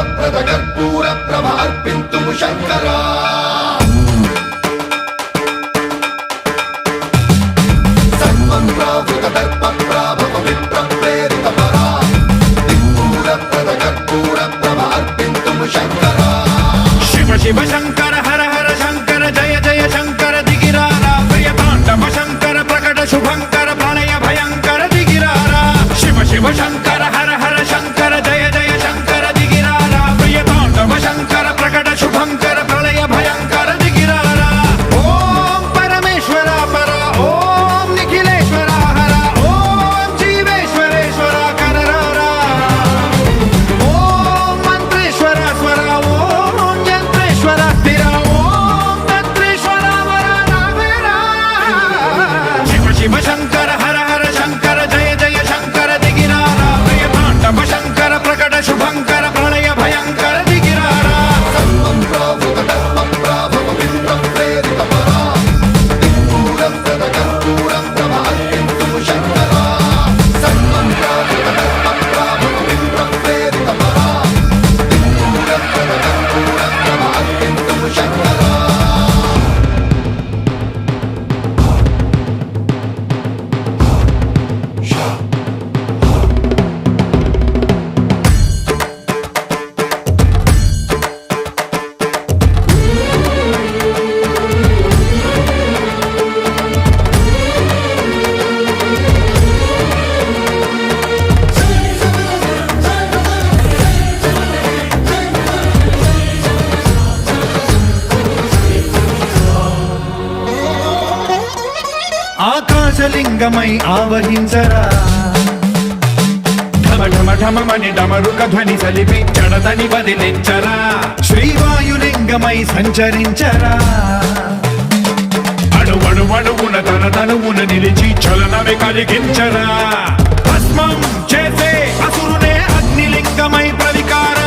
వరప్రద కర్పూర ప్రభ అర్పింతుము శంకరా సన్మంత్రావృత దర్ప ప్రాభవ విప్ర ప్రేరిత పరా దిక్పూర ప్రద కర్పూర ప్రభ అర్పింతుము శంకరా శివ శివ శంకర హర హర శంకర జయ జయ శంకర దిగిరారా ప్రియతాండవ శంకర ప్రకట శుభంకర ప్రణయ భయంకర దిగిరారా శివ శివ శంకర హర హర శంకర జయ జయ శంకర దిగిరారా ప్రియతాండవ శంకర ప్రకట శుభంకర ప్రళయ భయంకర దిగిరారా ఓం పరమేశ్వర పర ఓం నిఖిలేశ్వర హర ఓం జీవేశ్వరేశ్వర కరరారా ఓం మంత్రేశ్వర స్వర ఓం యంత్రేశ్వర స్థిర ఓం తంత్రేశ్వర వర రావేరా శివ శివ శంకర హర హర శంకర జయ జయ శంకర దిగిరారా ప్రియతాండవ శంకర ప్రకట శుభంకర ప్రళయ భయంకర దిగిరారా సన్మంత్రావృత దర్ప ప్రాభవ విప్ర ప్రేరిత పరా దిక్పూర ప్రద కర్పూర ప్రభ అర్పింతుము శంకరా సన్మంత్రావృత దర్ప ప్రాభవ విప్ర ప్రేరిత పరా దిక్పూర ప్రద కర్పూర ప్రభ అర్పింతుము శంకరా ఆకాశలింగమై ఆవహించరా ఢమ ఢమ ఢమమని డమరుక ధ్వని సలిపి జడదని వదిలించరా శ్రీవాయులింగమై సంచరించరా అణువణువున తన తనువున నిలిచి చలనమే కలిగించరా భస్మం చేసే అసురునే అగ్నిలింగమై ప్రవికార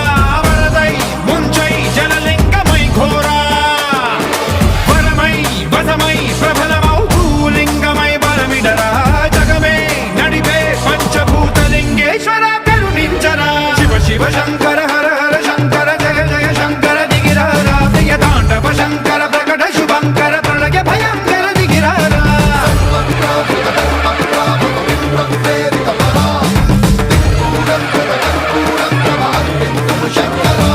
వరదై ముంచై జలలింగమై ఘోరా వరమై వసమై ప్రబలమౌ భూలింగమై బలమిడరా జగమే నడిపే పంచభూతలింగేశ్వర కరుణించరా శివ శివ శంకర హర హర శంకర జయ జయ శంకర దిగిరారా ప్రియతాండవ శంకర ప్రకట శుభంకర ప్రళయ భయంకర దిగిరారా సన్మంత్రావృత దర్ప ప్రాభవ విప్ర ప్రేరిత పరా దిక్పూర ప్రద కర్పూర ప్రభ అర్పింతుము శంకరా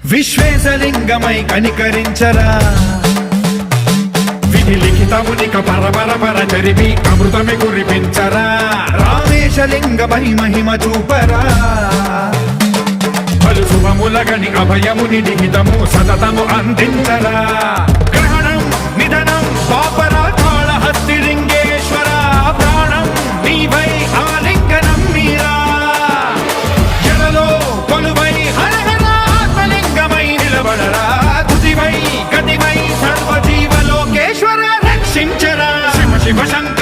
విశ్వేశలింగమై కనికరించరా విధి లిఖితమునిక పరపర చరిపి అమృతమి కురిపించరా రామేశలింగమై మహిమ చూపరా పలు శుభములగని అభయముని నిహితము సతతము అందించరా గ్రహణం నిధనం పాపరా కాళహస్తి లింగేశ్వర ప్రాణం నీవై ఆలింగనం మీరా జలలో కొలువై హర హర ఆత్మలింగమై నిలబడరా తుదివై గతివై సర్వజీవలోకేశ్వర రక్షించరా శివ శివ శంకర